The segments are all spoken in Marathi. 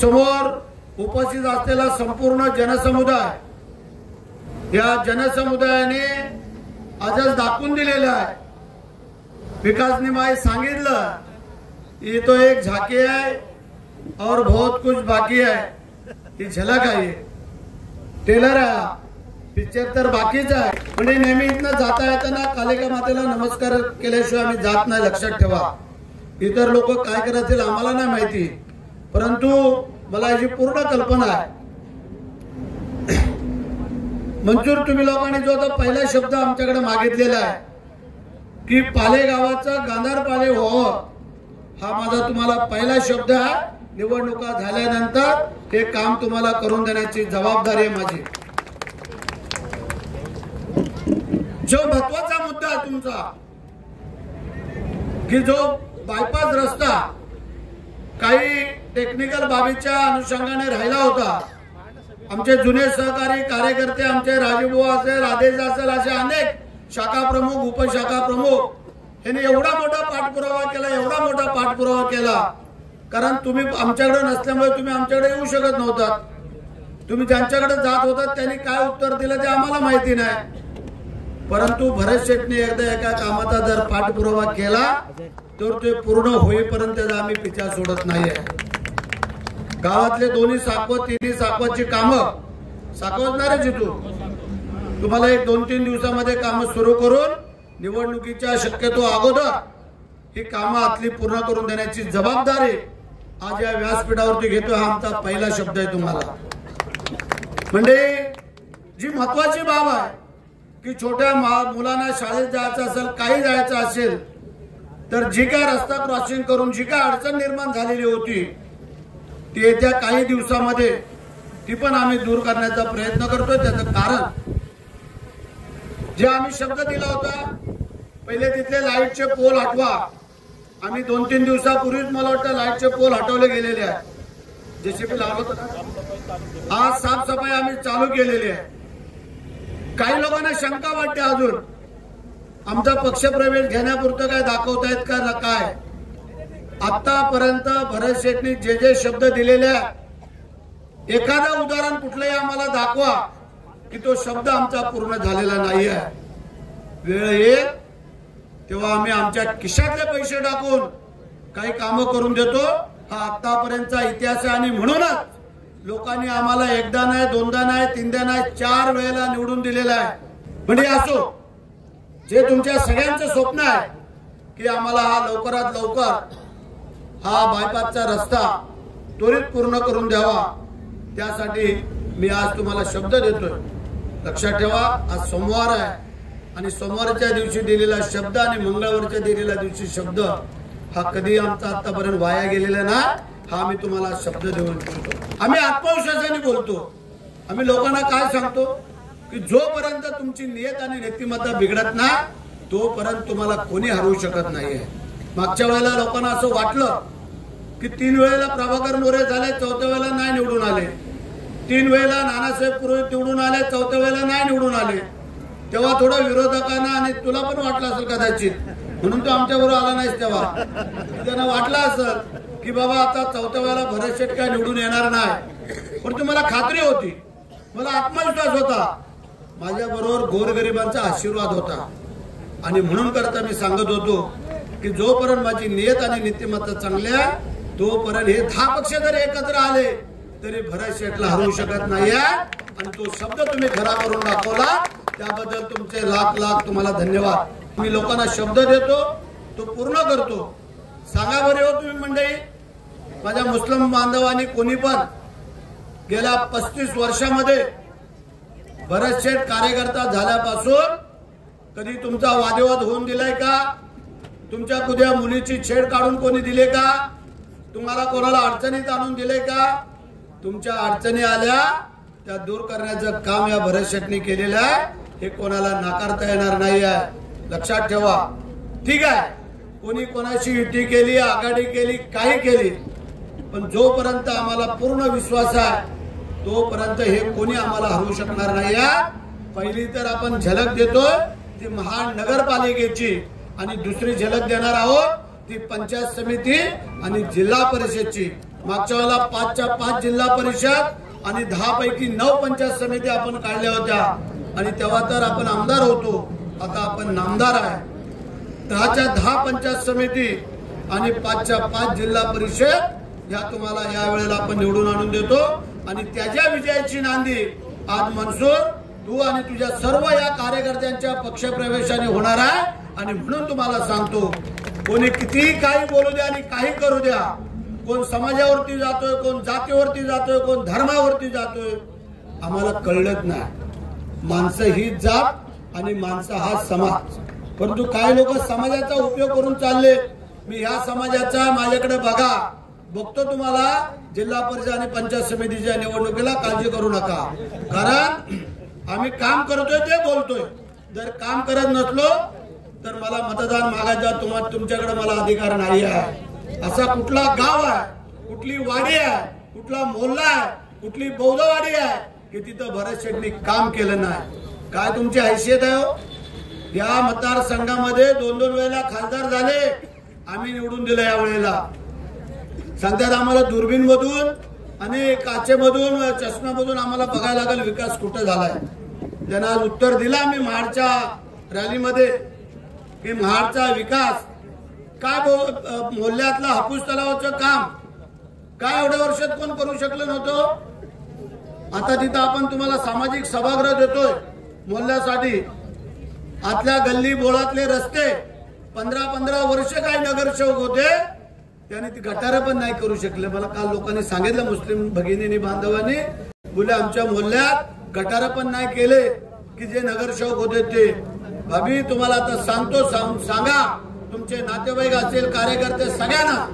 समोर उपस्थित असलेला संपूर्ण जनसमुदाय, या जनसमुदायाने आजच दाखवून दिलेला आहे। विकास निमाई सांगितलं, ये तो एक झांकी है और बहुत कुछ बाकी है। ही झलक आहे, टेलर आहे, पिक्चर तर बाकीच आहे। म्हणजे नेहमी इथनं जाता येताना कालिका मातेला नमस्कार केल्याशिवाय आम्ही जात नाही, लक्षात ठेवा। इतर लोक काय करतील आम्हाला नाही माहिती, परंतु मला याची पूर्ण कल्पना आहे। मंजूर, तुम्ही लोकांनी जो आता पहिला शब्द आमच्याकडे मागितलेला आहे की पाले गावाचं गांधार पाले व्हावं, हा माझा तुम्हाला पहिला शब्द आहे। निवडणुका झाल्यानंतर हे काम तुम्हाला करून देण्याची जबाबदारी आहे माझी। जो महत्वाचा मुद्दा आहे तुमचा की जो बायपास रस्ता काही टेक्निकल बाबीच्या अनुषंगाने राहिला होता, आमचे जुने सहकारी कार्यकर्ते, आमचे राजूभाऊ असेल, आदेश असेल, असे अनेक शाखा प्रमुख, उपशाखा प्रमुख यांनी एवढा मोठा पाठपुरावा केला, एवढा मोठा पाठपुरावा केला। कारण तुम्ही आमच्याकडे नसल्यामुळे तुम्ही आमच्याकडे येऊ शकत नव्हता। तुम्ही ज्यांच्याकडे जात होता त्यांनी काय उत्तर दिलं ते आम्हाला माहिती नाही, परंतु भरत शेटने एकदा एका कामाचा जर पाठपुरावा केला तर ते पूर्ण होईपर्यंत आम्ही पिछा सोडत नाहीये। गावातले दोन्ही साकवत, तिन्ही साकवतची कामं साकवणारच इथून तुम्हाला 1-2-3 दिवसामध्ये कामं सुरू करून निवडणुकीच्या शक्यतो अगोदर ही कामं आतली पूर्ण करून देण्याची जबाबदारी आज या व्यासपीठावरती घेतो। हा आमचा पहिला शब्द आहे तुम्हाला। म्हणजे जी महत्वाची बाब आहे की छोट्या मुलांना शाळेत जायचं असेल, काही जायचं असेल तर जी काय रस्ता क्रॉसिंग करून जी काय अडचण निर्माण झालेली होती ती येत्या काही दिवसामध्ये ती पण आम्ही दूर करण्याचा प्रयत्न करतोय। त्याचं कारण जे आम्ही शब्द दिला होता, पहिले तिथले लाईटचे पोल हटवा। आम्ही 2-3 दिवसापूर्वीच मला वाटतं लाईटचे पोल हटवले गेलेले आहेत, जेसीबी लावत आज साफसफाई आम्ही चालू केलेली आहे। काही लोकांना शंका वाटते अजून आमचा पक्षप्रवेश घेण्यापुरतं काय दाखवतायत का ना काय। आतापर्यंत भरत शेटनी जे जे शब्द दिलेले आहेत, एखादा उदाहरण कुठलंही आम्हाला दाखवा की तो शब्द आमचा पूर्ण झालेला नाही आहे। वेळ येईल तेव्हा आम्ही आमच्या खिशातले पैसे टाकून काही कामं करून देतो। हा आतापर्यंतचा इतिहास आहे आणि म्हणूनच लोकांनी आम्हाला एकदा नाही, दोनदा नाही, तीनदा नाही, 4 वेळेला निवडून दिलेला आहे। म्हणजे असो जे तुमच्या सगळ्यांचं स्वप्न आहे की आम्हाला हा लवकरात लवकर हा बायपासचा रस्ता त्वरित पूर्ण करून द्यावा, त्यासाठी मी आज तुम्हाला शब्द देतोय। लक्षात ठेवा, आज सोमवार आहे आणि सोमवारच्या दिवशी दिलेला शब्द आणि मंगळवारच्या दिलेल्या दिवशी शब्द हा कधी आमचा आतापर्यंत वाया गेलेला ना, हा मी तुम्हाला शब्द देऊन इच्छितो। आम्ही आत्मविश्वासाने बोलतो। आम्ही लोकांना काय सांगतो की जोपर्यंत तुमची नियत आणि नीतिमत्ता बिघडत ना तोपर्यंत तुम्हाला कोणी हरवू शकत नाहीये। मागच्या वेळेला लोकांना असं वाटलं की 3 वेळेला प्रभाकर मोरे झाले, 4थ्या वेळेला नाही निवडून आले, 3 वेळेला नानासाहेब पुरोहित निवडून आले, 4थ्या वेळेला नाही निवडून आले। तेव्हा थोडं विरोधकांना आणि तुला पण वाटलं असेल कदाचित, म्हणून तो आमच्या बरोबर आला नाहीस। तेव्हा त्यांना वाटलं असेल की बाबा आता 4थ्या वेळेला भरत शेट काय निवडून येणार नाही, पण तुम्हाला खात्री होती, मला आत्मविश्वास होता, माझ्या बरोबर गोरगरिबांचा आशीर्वाद होता। आणि म्हणून करता मी सांगत होतो की जोपर्यंत माझी नियत आणि नीतिमत्ता चांगल्या तोपर्यंत हे 10 पक्ष जर एकत्र आले तरी भरत शेटला हरवू शकत नाही। आणि तो शब्द तुम्ही खरा करून दाखवला, त्याबद्दल तुमचे लाख लाख तुम्हाला धन्यवाद। मी लोकांना शब्द देतो तो पूर्ण करतो। सांगा बरे हो तुम्ही मंडळी, माझ्या मुस्लिम बांधवांनी कोणी पण गेल्या 35 वर्षामध्ये भरत शेट कार्यकर्ता झाल्यापासून कधी तुमचा वादविवाद होऊन दिलाय का? तुमच्या कुद्या मुलीची छेड काढून कोणी दिले का? तुम्हाला कोणाला अडचणीत आणून दिले का? तुमच्या अडचणी आल्या त्या दूर करण्याचं काम या भरत शेटने केलेलं आहे, हे कोणाला नाकारता येणार नाही आहे। लक्षात ठेवा, ठीक आहे, कोणी कोणाशी युती केली, आघाडी केली, काही केली, पण जोपर्यंत आम्हाला पूर्ण विश्वास आहे तोपर्यंत हे कोणी आम्हाला हरवू शकणार नाही आहे। पहिली तर आपण झलक देतोय ती महानगरपालिकेची आणि दुसरी झलक देणार आहोत ती पंचायत समिती आणि जिल्हा परिषदची। मागच्या वेळेला 5च्या 5 जिल्हा परिषद आणि 10 पैकी 9 पंचायत समिती आपण काढल्या होत्या आणि तेव्हा तर आपण आमदार होतो, आता आपण नामदार आहे। 10च्या 10 पंचायत समिती आणि 5च्या 5 जिल्हा परिषद या तुम्हाला या वेळेला आपण निवडून आणून देतो आणि त्याच्या विजयाची नांदी आज मनसूर तू आणि तुझ्या सर्व या कार्यकर्त्यांच्या पक्षप्रवेशाने होणार आहे। आणि म्हणून तुम्हाला सांगतो, कोणी कितीही काही बोलू द्या आणि काही करू द्या, कोण समाजावरती जातोय, कोण जातीवरती जातोय, कोण धर्मावरती जातोय, आम्हाला कळलंच नाही। माणसं ही जात आणि माणसं हा समाज, परंतु काही लोक समाजाचा उपयोग करून चालले। मी ह्या समाजाचा माझ्याकडे बघतो तुम्हाला जिल्हा परिषद आणि पंचायत समितीच्या निवडणुकीला काळजी करू नका, कारण आम्ही काम करतोय ते बोलतोय। जर काम करत नसलो तर मला मतदान मागायचा तुमच्याकडे मला अधिकार नाही आहे। असा कुठला गाव आहे, कुठली वाडी आहे, कुठला मोहल्ला आहे, कुठली बौद्धवाडी आहे की तिथं भरत शेठनी काम केलं नाही? काय तुमची हैसियत आहे हो? या मतदारसंघामध्ये 2-2 वेळेला खासदार झाले, आम्ही निवडून दिलं। या वेळेला सांगतात आम्हाला दुर्बीन मधून आणि काचेमधून चष्म्यामधून आम्हाला बघायला लागेल विकास कुठं झालाय। त्यांना आज उत्तर दिलं आम्ही महाडच्या रॅलीमध्ये की महाडचा विकास काय, मोहल्ल्यातलं हापूस तलावाचं काम काय एवढ्या वर्षात कोण करू शकलं नव्हतं? आता तिथं आपण तुम्हाला सामाजिक सभागृह देतोय मोहल्ल्यासाठी। आतल्या गल्ली बोळातले रस्ते 15-15 वर्ष काय नगरसेवक होते, त्याने ती गटारं पण नाही करू शकले। मला काल लोकांनी सांगितलं, मुस्लिम भगिनींनी बांधवांनी बोले आमच्या मोहल्ल्यात गटारं पण नाही केले की जे नगरसेवक होते ते। भाभी तुम्हाला आता सांगतो, सांगा तुमचे नातेवाईक असेल, कार्यकर्ते सगळ्यांना,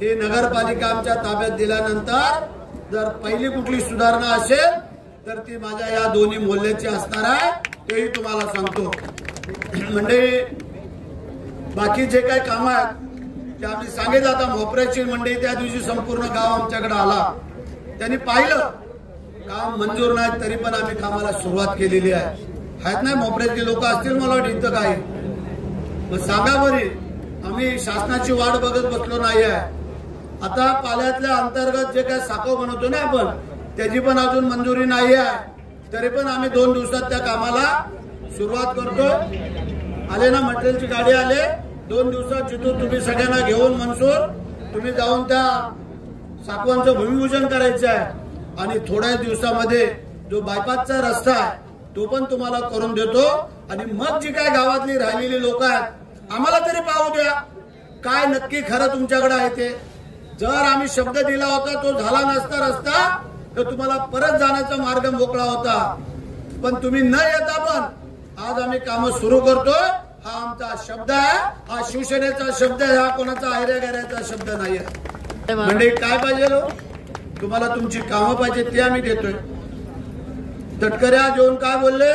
ही नगरपालिका आमच्या ताब्यात दिल्यानंतर जर पहिली कुठली सुधारणा असेल तर ती माझ्या या दोन्ही मोहल्ल्याची असणार आहे, तेही तुम्हाला सांगतो। म्हणजे बाकी जे काही काम आहेत ते आम्ही सांगितलं। आता मोपऱ्याची मंडई त्या दिवशी संपूर्ण गाव आमच्याकडे आला, त्यांनी पाहिलं काम मंजूर नाही तरी पण आम्ही कामाला सुरुवात केलेली आहे। आहेत नाही मोपऱ्याची लोक असतील मला वाटतं इथं काही, मग सांगा बरी, आम्ही शासनाची वाट बघत बसलो नाही आहे। आता पाल्यातल्या अंतर्गत जे काय साखव बनवतो ना आपण, त्याची पण अजून मंजुरी नाही आहे, तरी पण आम्ही 2 दिवसात त्या कामाला सुरुवात करतो। आले ना मटेरियलची गाडी आले, 2 दिवसात जिथून तुम्ही सगळ्यांना घेऊन मनसूर तुम्ही जाऊन त्या साखवांचं भूमिपूजन करायचं आहे आणि थोड्या दिवसामध्ये जो बायपासचा रस्ता आहे तो पण तुम्हाला करून देतो। आणि मग जी काय गावातली राहिलेली लोक आहेत आम्हाला तरी पाहू द्या काय नक्की खरं तुमच्याकडे आहे ते। जर आम्ही शब्द दिला होता तो झाला नसता रस्ता तर तुम्हाला परत जाण्याचा मार्ग मोकळा होता, पण तुम्ही न येता पण आज आम्ही काम सुरू करतोय। हा आमचा शब्द आहे, हा शिवसेनेचा शब्द आहे, हा कोणाचा आयऱ्या शब्द नाही आहे। म्हणजे काय पाहिजे लो तुम्हाला, तुमची कामं पाहिजे ते आम्ही देतोय। तटकऱ्या जेवून काय बोलले,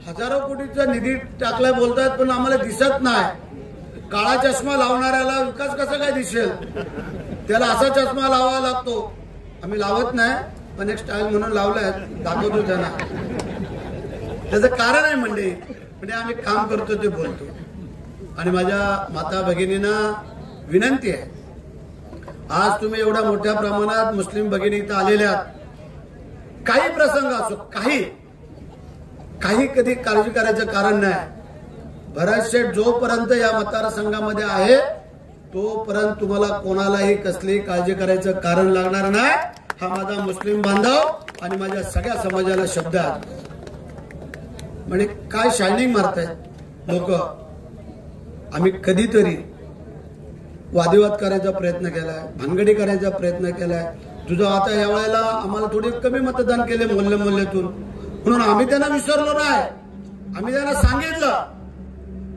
हजारो कोटीचा निधी टाकलाय बोलतायत, पण आम्हाला दिसत नाही। काळा चष्मा लावणाऱ्याला विकास कसा काय दिसेल? त्याला असा चष्मा लावावा लागतो। आम्ही लावत नाही, पण एक स्टाईल म्हणून लावलाय, दाखवतो त्यांना। त्याचं कारण आहे म्हणजे आम्ही काम करतो ते बोलतो। आणि माझ्या माता भगिनींना विनंती आहे, आज तुम्ही एवढ्या मोठ्या प्रमाणात मुस्लिम भगिनी इथं आलेल्या आहात, काही प्रसंग असो, काही कधी काळजी करायचं कारण नाही। भरत शेठ जोपर्यंत या मतदारसंघामध्ये आहे तोपर्यंत तुम्हाला कोणालाही कसली काळजी करायचं कारण लागणार नाही। हा माझा मुस्लिम बांधव आणि माझ्या सगळ्या समाजाला शब्द आहे। म्हणजे काय शायनिंग मारतायत लोक, आम्ही कधीतरी वादविवाद करायचा प्रयत्न केलाय, भानगडी करायचा प्रयत्न केलाय। तुझं आता या वेळेला आम्हाला थोडी कमी मतदान केले मोहल्ल्यातून, म्हणून आम्ही त्यांना विसरलो नाही। आम्ही त्यांना सांगितलं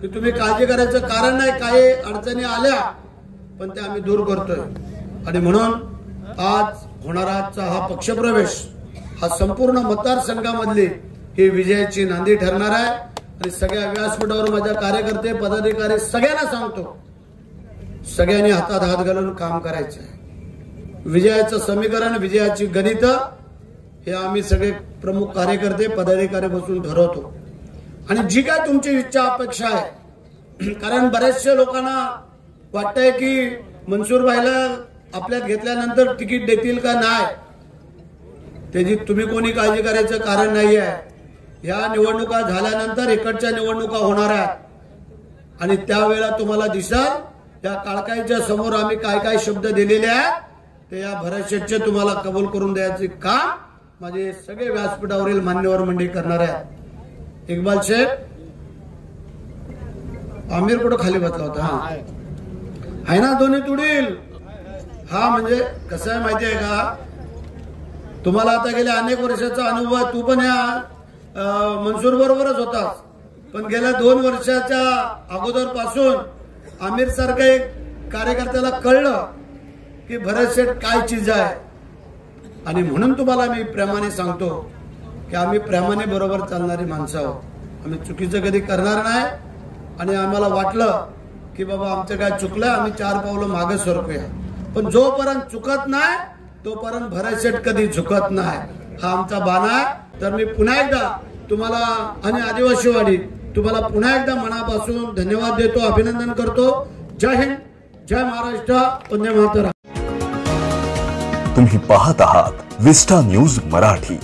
की तुम्ही काळजी करायचं कारण नाही, काही अडचणी आल्या पण ते आम्ही दूर करतोय। आणि म्हणून आज होणारा हा पक्षप्रवेश हा संपूर्ण मतदारसंघामधली ही विजयाची नांदी ठरणार आहे। आणि सगळ्या व्यासपीठावर माझ्या कार्यकर्ते पदाधिकारी सगळ्यांना सांगतो, सगळ्यांनी हातात हात घालून काम करायचं आहे। विजयाचं समीकरण, विजयाची गणित हे आम्ही सगळे प्रमुख कार्यकर्ते पदाधिकारी बसून ठरवतो। आणि जी काय तुमची इच्छा अपेक्षा आहे, कारण बरेचशे लोकांना वाटतंय की मनसूर भाईला आपल्यात घेतल्यानंतर तिकीट देतील का नाही त्याची तुम्ही कोणी काळजी करायचं कारण नाही आहे। या निवडणुका झाल्यानंतर इकडच्या निवडणुका होणार आहेत आणि त्यावेळेला तुम्हाला दिसल या काळकाईच्या समोर आम्ही काय काय शब्द दिलेले आहेत ते या भरत शेठचे तुम्हाला कबूल करून द्यायचे काम माझे सगळे व्यासपीठावरील मान्यवर मंडळी करणार आहेत। इक्बाल शेख आमिर कुठं खाली बसला होता आहे ना दोन्ही तुडील हा म्हणजे कसं आहे माहिती आहे का तुम्हाला आता गेल्या अनेक वर्षाचा अनुभव तू पण या मनसूर बरोबरच होतास पण गेल्या 2 वर्षाच्या अगोदर पासून आमिर सारखा एक कार्यकर्त्याला कळलं की भरत शेठ काय चीज आहे आणि म्हणून तुम्हाला मी प्रेमाने सांगतो की आम्ही प्रेमाने बरोबर चालणारी माणसं आहोत। आम्ही चुकीचं कधी करणार नाही आणि आम्हाला वाटलं की बाबा आमचं काय चुकलं आम्ही 4 पावलं मागे सरकूया पण जोपर्यंत चुकत नाही तोपर्यंत भरत शेठ कधी झुकत नाही हा आमचा बाणा आहे। तर मी पुन्हा एकदा तुम्हाला आणि आदिवासीवाडी तुम्हाला पुन्हा एकदा मनापासून धन्यवाद देतो अभिनंदन करतो। जय हिंद जय महाराष्ट्र वंदे मातरम। तुम्ही पाहत आहात विस्टा न्यूज मराठी।